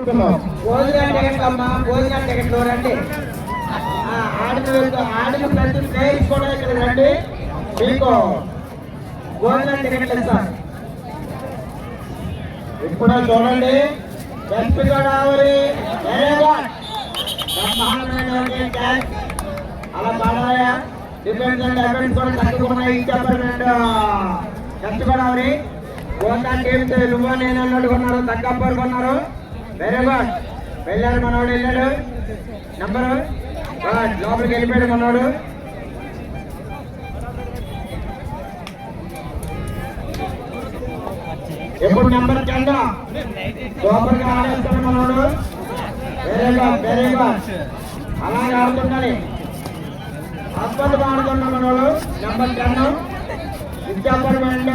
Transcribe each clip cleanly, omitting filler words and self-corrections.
భోజనం టికెట్లు అమ్మా, భోజనం టికెట్లు రండి. ఆడిన ప్రతి ప్లేయర్స్ కూడా ఇక్కడ రండి, మీకు భోజనం టికెట్లు ఇస్తారు. ఇప్పుడు చూడండి, వెస్ట్ గోదావరి అలా బాగా డిఫెన్స్ అండ్ డిఫెన్స్ కూడా తక్కువ ఇచ్చారు. వెస్ట్ గోదావరి గోదా టీమ్స్ నువ్వు నేను అన్నట్టు కొన్నారు, తగ్గప్పర్ కొన్నారు. వెరీ గుడ్, వెళ్ళాడు మనోడు, వెళ్ళాడు నంబరు లోపలికి వెళ్ళిపోయాడు మనోడు. ఎప్పుడు నెంబర్ 10 లోపలికి ఆడేస్తాడు మనోడు. వెరీ గుడ్, వెరీ గుడ్, అలాగే ఆడుతుండాలి. అద్భుతం ఆడుతున్నా మనోడు. నెంబర్ 10 విద్యాపురం అండ్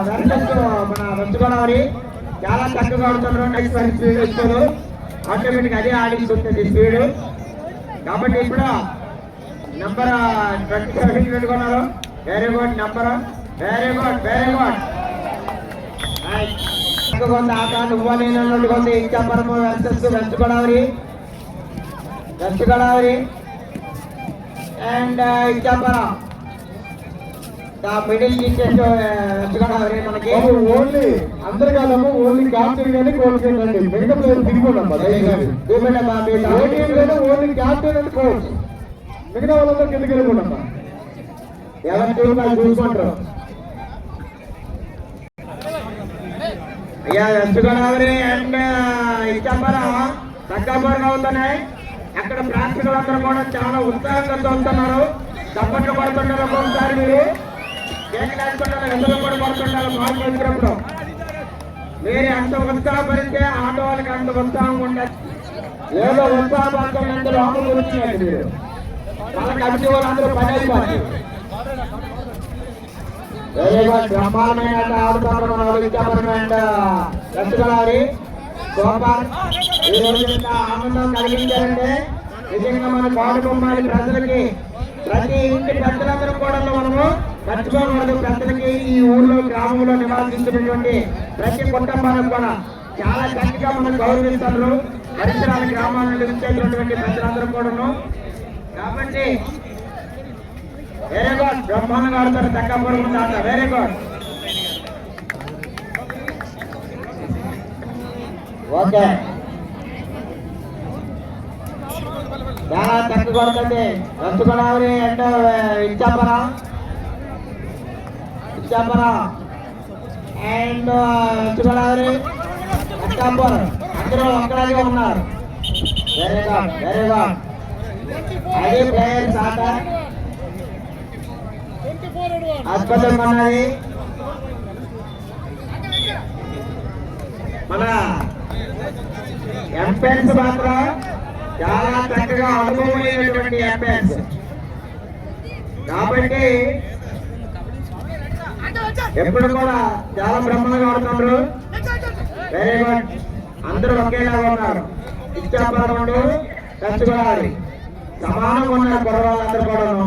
వర్సెస్ మన వెస్ట్ గోదావరి చాలా చక్కగా ఆడుతున్నారు. నెక్స్ట్ స్పీడ్ ఇస్తారు, ఆటోమేటిక్ అదే ఆడిస్తుంది స్పీడ్. కాబట్టి ఇప్పుడు నెంబర్ 27 పెట్టుకున్నారు. Very good number, very good, very good. ఆట నువ్వు నేను కొంది Ichchapuram versus west Godavari, west Godavari and Ichchapuram. Middle teachers west Godavari మనకి ఓన్లీ అందరు కాదమ్మా, ఓన్లీ క్యాప్టెన్ కానీ కోచ్ అండి. మిగతా ప్లేయర్ తిరిగిపోండమ్మా, ఓన్లీ క్యాప్టెన్ అండ్ కోచ్, మిగతా వాళ్ళందరూ కిందకి వెళ్ళిపోండమ్మా. ఎవరి టీం వాళ్ళు చూసుకుంటారు. అయ్యా వెస్ట్ గోదావరి అండ్ ఇచ్చాపురం తగ్గబోరుగా అవుతున్నాయి. అక్కడ ప్రేక్షకులందరూ కూడా చాలా ఉత్సాహంగా చూస్తున్నారు, చప్పట్లు పడుతుంటారు. ఒక్కొక్కసారి మీరు కేకలేసుకుంటారు, ఎందులో కూడా పడుతుంటారు. మార్పు వచ్చినప్పుడు మీరు ఎంత ఉత్సాహపడితే ఆటో వాళ్ళకి అంత ఉత్సాహంగా ఉండదు. ఏదో ఉత్సాహపడుతున్నంత లోపల గురించినట్టు మీరు చాలా కమిటీ వాళ్ళందరూ పని అయిపోతారు. బ్రహ్మాండమైన ఆడుతారు మన Ichchapuram and west Godavari. Super, ఈ రోజు ఆనందం కలిగించారంటే నిజంగా మన కోటబొమ్మాలి ప్రజలకి, ప్రతి ఇంటి పెద్దలందరూ కూడా మనము మర్చిపోకూడదు. పెద్దలకి ఈ ఊళ్ళో గ్రామంలో నివాసించినటువంటి ప్రతి కుటుంబానికి కూడా చాలా చక్కగా మనం గౌరవిస్తారు. పరిసరాల గ్రామాల నుండి వచ్చేటటువంటి పెద్దలందరూ కూడాను. కాబట్టి వెరీ గుడ్, బ్రహ్మాండంగా ఆడతారు. తగ్గపూర్వం ఆట, వెరీ గుడ్. ఓకే, చాలా చక్కగా కొడుతుంది west Godavari and Ichchapuram, Ichchapuram and west Godavari Akkapur అందరూ ఒక్కలాగే ఉన్నారు. Very good, very good. అది ప్లేయర్స్ ఆట అద్భుతంగా ఉన్నది. మన ఎంపైర్స్ మాత్రం చాలా చక్కగా అనుభవమైనటువంటి ఎంపైర్స్. కాబట్టి ఎప్పుడు కూడా చాలా బ్రహ్మంగా ఆడుతున్నారు. వెరీ గుడ్, అందరూ ఒకేలాగా ఉన్నారు. ఇచ్చాపురం వెస్ట్ గోదావరి సమానంగా ఉన్నారు. కుర్రవాళ్ళందరూ కూడాను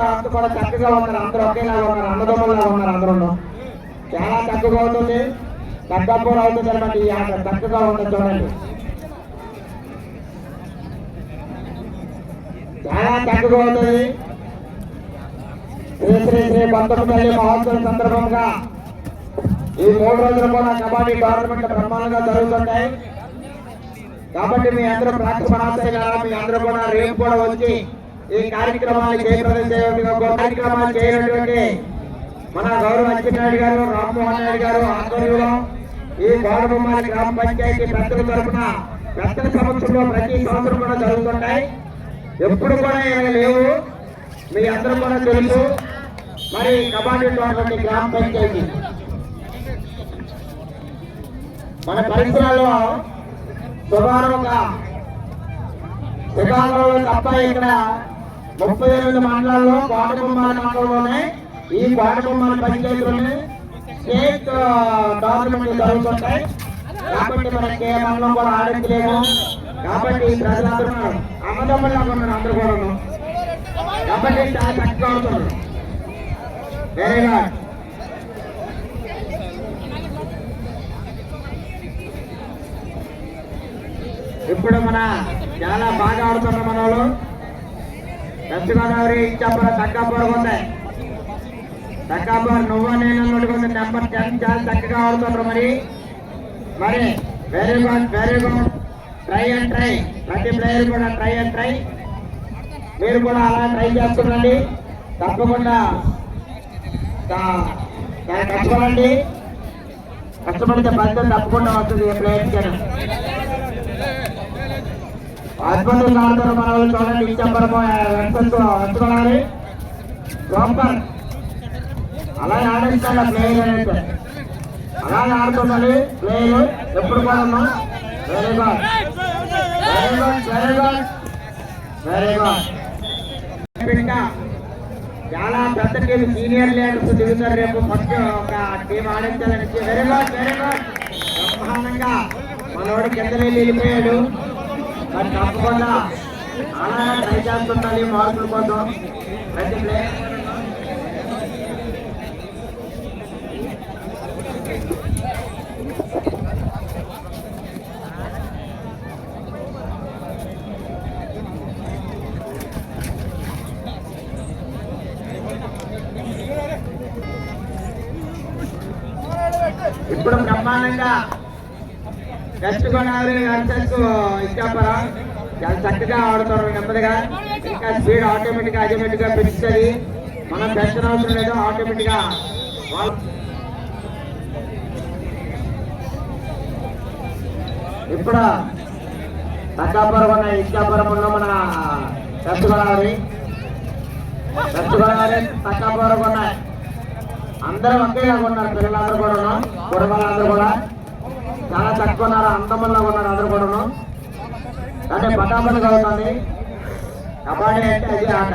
అంత కూడా చక్కగా ఉన్నారు. అందరూ ఒకేలాగా ఉన్నారు, అన్నదమ్ములాగా ఉన్నారు. అందరూ చాలా చక్కగా అవుతుంది. తగ్గపూర్ అవుతుంది అనమాట. ఈ ఆట చక్కగా ఉంటుంది చూడండి, చాలా చక్కగా అవుతుంది. శ్రీ శ్రీ శ్రీ బతుకమ్మ మహోత్సవం సందర్భంగా ఈ 3 రోజులు కూడా కబడ్డీ టోర్నమెంట్ బ్రహ్మాండంగా జరుగుతుంటాయి. కాబట్టి మీ అందరూ ప్రేక్షకులు మీ అందరూ కూడా రేపు కూడా వచ్చి ఈ కార్యక్రమాన్ని కార్యక్రమాలు చేయనటువంటి మన గౌరవ అచ్చెన్నాయుడు గారు, రామ్మోహన్ నాయుడు గారు ఆధ్వర్యంలో ఈ కోటబొమ్మాలి గ్రామ పంచాయతీ పెద్దల తరఫున పెద్దల సమక్షంలో ప్రతి సంవత్సరం కూడా జరుగుతుంటాయి. ఎప్పుడు కూడా ఏమైనా లేవు, మీ అందరూ కూడా తెలుసు. మరి కబడ్డీ టోర్నమెంట్ గ్రామ పంచాయతీ మన పరిసరాల్లో సుమారుగా శ్రీకాకుళంలో తప్ప ఇక్కడ 38 మండలాల్లో కోటబొమ్మాలి మండలంలోనే ఈ కోటబొమ్మాలి పంచాయతీలోనే స్టేట్ టోర్నమెంట్ జరుగుతుంటాయి. కాబట్టి మనకి ఏ మండలం కూడా ఆడించలేము. కాబట్టి ప్రజలందరూ అన్నదమ్ములా ఉన్నారు, అందరూ కూడా. కాబట్టి చాలా చక్కగా అవుతున్నారు. Very good. ఇప్పుడు మన చాలా బాగా ఆడుతున్న మన వాళ్ళు వెస్ట్ గోదావరి ఇచ్చాపురం తక్కాపూర్ ఉన్నాయి. తక్కాపూర్ నువ్వు నేను అన్నట్టుకుంది నెంబర్ 10 చాలా చక్కగా ఆడుతున్నారు. మరి very good try and try. ప్రతి ప్లేయర్ కూడా ట్రై అండ్ ట్రై. మీరు కూడా అలా ట్రై చేస్తుండండి. తప్పకుండా కష్టపడండి. కష్టపడితే ఫలితం తప్పకుండా వస్తుంది. ఏ ప్లేయర్స్ అద్భుతంగా ఆడుతున్నారు మన వాళ్ళు. చూడండి ఇచ్చాపురము వెంచుకోవాలి ప్రాపర్ అలాగే ఆడించాలి ప్లేయర్ అయితే అలాగే ఆడుతున్నది ప్లేయర్ ఎప్పుడు కూడా ఉన్నాం. వెరీ గుడ్ చాలా పెద్ద టీం సీనియర్ లీడర్స్ దిగుతారు రేపు. ఫస్ట్ ఒక టీం ఆడించాలని. వెరీ గుడ్ బ్రహ్మాండంగా మనోడు కింద వెళ్ళిపోయాడు. మరి తప్పకుండా అలా ట్రై చేస్తుండాలి మార్కుల కోసం ప్రతి ప్లేయర్. ఇప్పుడు బ్రహ్మాండంగా వెస్ట్ గోదావరి వర్సెస్ ఇచ్చాపురం చాలా చక్కగా ఆడుతారు. నెమ్మదిగా ఇంకా స్పీడ్ ఆటోమేటిక్ గా పెంచుతుంది. మనం పెంచడం అవసరం లేదు. ఆటోమేటిక్ గా ఇప్పుడు తక్కాపురం ఉన్న ఇచ్చాపురం ఉన్న మన వెస్ట్ గోదావరి తక్కాపురం ఉన్నాయి. అందరూ ఒకేలా ఉన్నారు. పిల్లలందరూ కూడా కుటుంబాలందరూ కూడా చాలా తక్కువ ఉన్నారు. అందమంలో ఉన్నారు అందరూ కూడా. అంటే పటాపటి అవుతుంది. కబడ్డీ అంటే అది ఆట.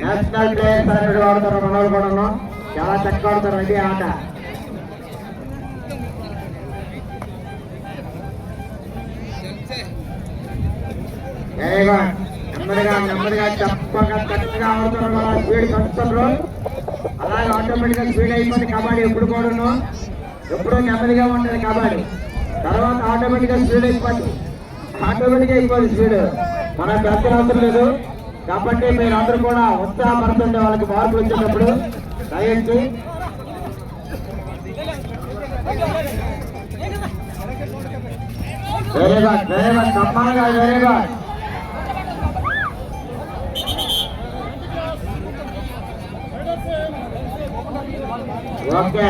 నేషనల్ ప్లేయర్స్ అనేవి ఆడుతారు మనోళ్ళు కూడా. చాలా చక్కగా ఆడుతారు. ఇది ఆట. Very good. నెమ్మదిగా చక్కగా చక్కగా ఆడుతున్నారు. మన స్పీడ్ పెంచుతున్నారు. అలాగే ఆటోమేటిక్ గా స్పీడ్ అయిపోయింది కబడ్డీ. ఎప్పుడు నెమ్మదిగా ఉంటుంది కబడ్డీ. తర్వాత ఆటోమేటిక్ గా స్పీడ్ అయిపోతుంది. స్పీడ్ మన పెద్ద అవసరం లేదు. కాబట్టి మీరు అందరూ కూడా ఉత్సాహపడుతుండే వాళ్ళకి మార్పులు వచ్చేటప్పుడు దయచేసి వెరీ గుడ్ తప్పనగా వెరీ గుడ్. ఓకే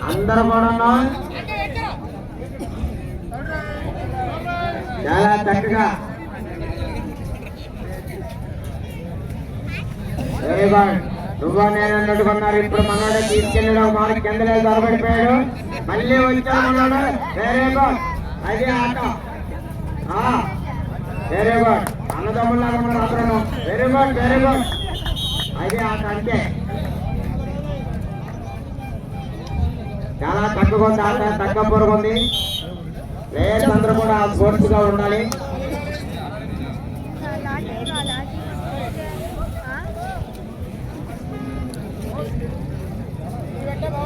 అందరూ కూడా చాలా చక్కగా వెరీ గుడ్. నువ్వు నేను అన్నట్టుకున్నారు. ఇప్పుడు మనోడే తీసుకెళ్ళడం మనకి కిందలే దొరబడిపోయాడు. మళ్ళీ వచ్చాడు మనోడు. Very good. అదే ఆట. Very good. అన్నదమ్ములాగా మనం అందరం. వెరీ గుడ్ అదే ఆట. అంటే చాలా తక్కువ ఉంది ఆట. తక్కువ ఉంది. ప్లేయర్స్ అందరూ కూడా స్పోర్ట్స్ గా ఉండాలి.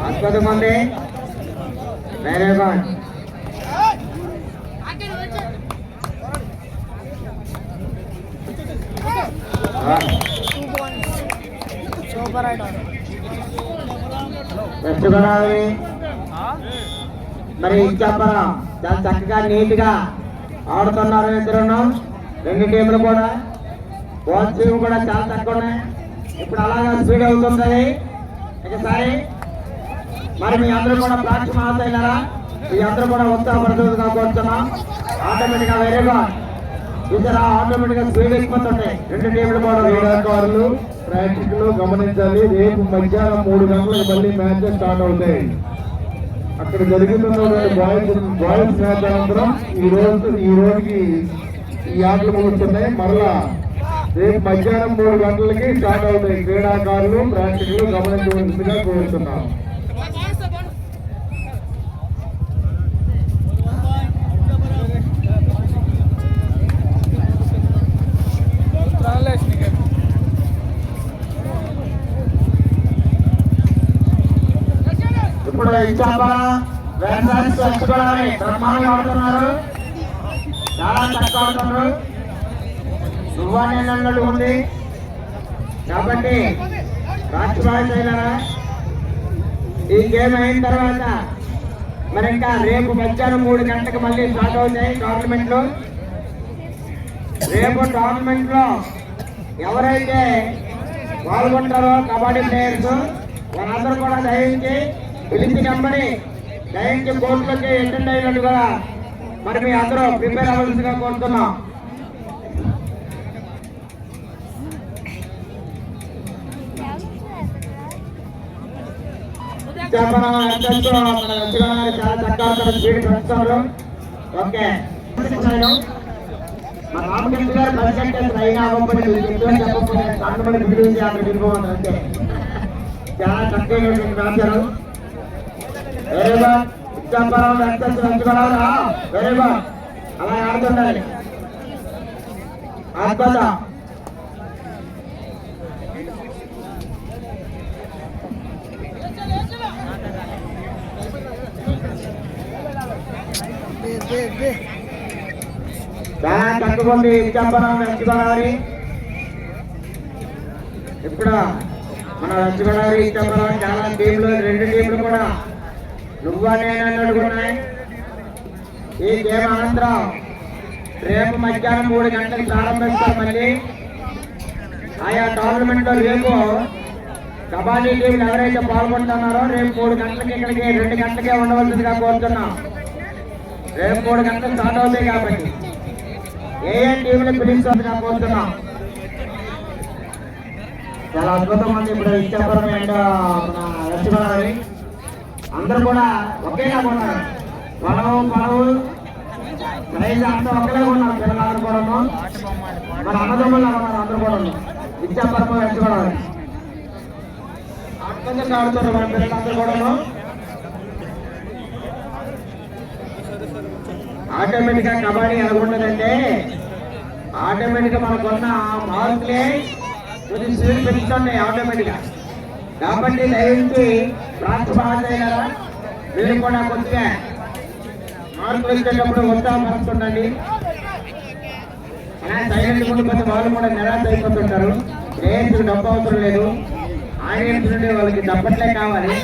అద్భుతం ఉంది. Very good. వెస్ట్ గోదావరి మరి ఇచ్చాపురం చాలా చక్కగా నీట్ గా ఆడుతున్నారు. ఇద్దరును రెండు టీంలు కూడా. బాల్ టీం కూడా చాలా తక్కువ ఉన్నాయి. ఇప్పుడు అలాగా స్పీడ్ అవుతుంది. ఒకసారి మరి మీ అందరూ కూడా ప్లాట్స్ మాట్లాడారా? మీ అందరూ కూడా ఉత్సాహపడుతుందిగా కోరుతున్నాం. ఆటోమేటిక్ గా వెరీ గుడ్. ఇద్దరు ఆటోమేటిక్ గా స్పీడ్ అయిపోతుంటాయి రెండు టీంలు కూడా. క్రీడాకారులు ప్రాక్టీస్ గమనించాలి. రేపు మధ్యాహ్నం 3 గంటలకు మళ్ళీ మ్యాచెస్ స్టార్ట్ అవుతాయి. అక్కడ జరుగుతున్నటువంటి బాయ్స్ మ్యాచ్ అనంతరం ఈ రోజుకి ఈ ఆటలు ముగుస్తున్నాయి. మరలా రేపు మధ్యాహ్నం 3 గంటలకి స్టార్ట్ అవుతాయి. క్రీడాకారులు ప్రాక్టీస్ గమనించవలసిందిగా కోరుతున్నాం. ఇప్పుడు ఇచ్చాపురం వెంకటేశ్వర బ్రహ్మాండంగా ఆడుతున్నారు, చాలా చక్కగా ఆడుతున్నారు. సువ్వాణి ఉంది కాబట్టి రాష్ట్రవాయిదా ఈ గేమ్ అయిన తర్వాత మరి ఇంకా రేపు మధ్యాహ్నం 3 గంటలకు మళ్ళీ స్టార్ట్ అవుతాయి టోర్నమెంట్లు. రేపు టోర్నమెంట్ లో ఎవరైతే పాల్గొంటారో కబడ్డీ ప్లేయర్స్ వాళ్ళందరూ కూడా దయించి పిలిచి నెంబడి దయించి కోర్టులకి అటెండ్ అయినట్టుగా మరి మీ అందరూ ప్రిపేర్ అవ్వాల్సిందిగా కోరుతున్నాం. చాలా చక్కగా స్పీడ్ పెంచుతారు. ఓకే మా రామకృష్ణ గారు పరిచయం అయినా అవ్వకపోతే చెప్పకపోతే కాంతపడి బిడ్డించి అక్కడ దిగిపోవాలి అంతే. చాలా చక్కగా రాశారు. Very good. Ichchapuram very good. అలా ఆడుతుండాలి. అద్భుతం. చాలా తక్కువండి ఇచ్చాపురం వెస్ట్ గోదావరి. ఇప్పుడు మన వెస్ట్ గోదావరి ఇచ్చాపురం చాలా టీంలు 2 టీంలు కూడా నువ్వా నేను అడుగున్నాయి. ఈ గేమ్ అనంతరం రేపు మధ్యాహ్నం 3 గంటలకు ప్రారంభిస్తారు. మళ్ళీ ఆయా టోర్నమెంట్ లో రేపు కబడ్డీ టీంలు ఎవరైతే పాల్గొంటున్నారో రేపు 3 గంటలకి ఇక్కడికి 2 గంటలకే ఉండవలసిందిగా కోరుతున్నాం. రేపు 3 గంటలు స్టార్ట్ అవుతాయి కాబట్టి ఏ టీంలు పిలుస్తుందిగా కోరుతున్నాం. చాలా అద్భుతం ఉంది. ఇప్పుడు ఇచ్చాపురం అండ్ మన వెస్ట్ గోదావరి అందరూ కూడా ఒకేలా ఉన్నారు. పొడవు ప్రైజ్ అంతా ఒకేలా ఉన్నారు. పిల్లలందరూ కూడా మన అన్నదమ్ములు ఉన్నారు. అందరూ కూడా ఇచ్చాపురం వెస్ట్ గోదావరి అర్థంగా ఆడుతున్నారు. మన పిల్లలందరూ కూడా ఆటోమేటిక్ గా కబడ్డీ ఎలాగుంటుందంటే ఆటోమేటిక్ గా మనకున్న మార్కులే కొద్దిగా స్పీడ్ పెంచుతున్నాయి ఆటోమేటిక్ గా. కాబట్టి దయచేసి రాష్ట్ర బాధ్యత మీరు కూడా కొద్దిగా మార్కులు ఇచ్చేటప్పుడు ఉత్సాహపరుస్తుండండి. అలా సైలెంట్ ఉండిపోతే వాళ్ళు కూడా నిరాశ అయిపోతుంటారు. ప్లేయర్స్కి డబ్బు అవసరం లేదు, ఆడియన్స్ నుండి వాళ్ళకి డబ్బట్లే కావాలి.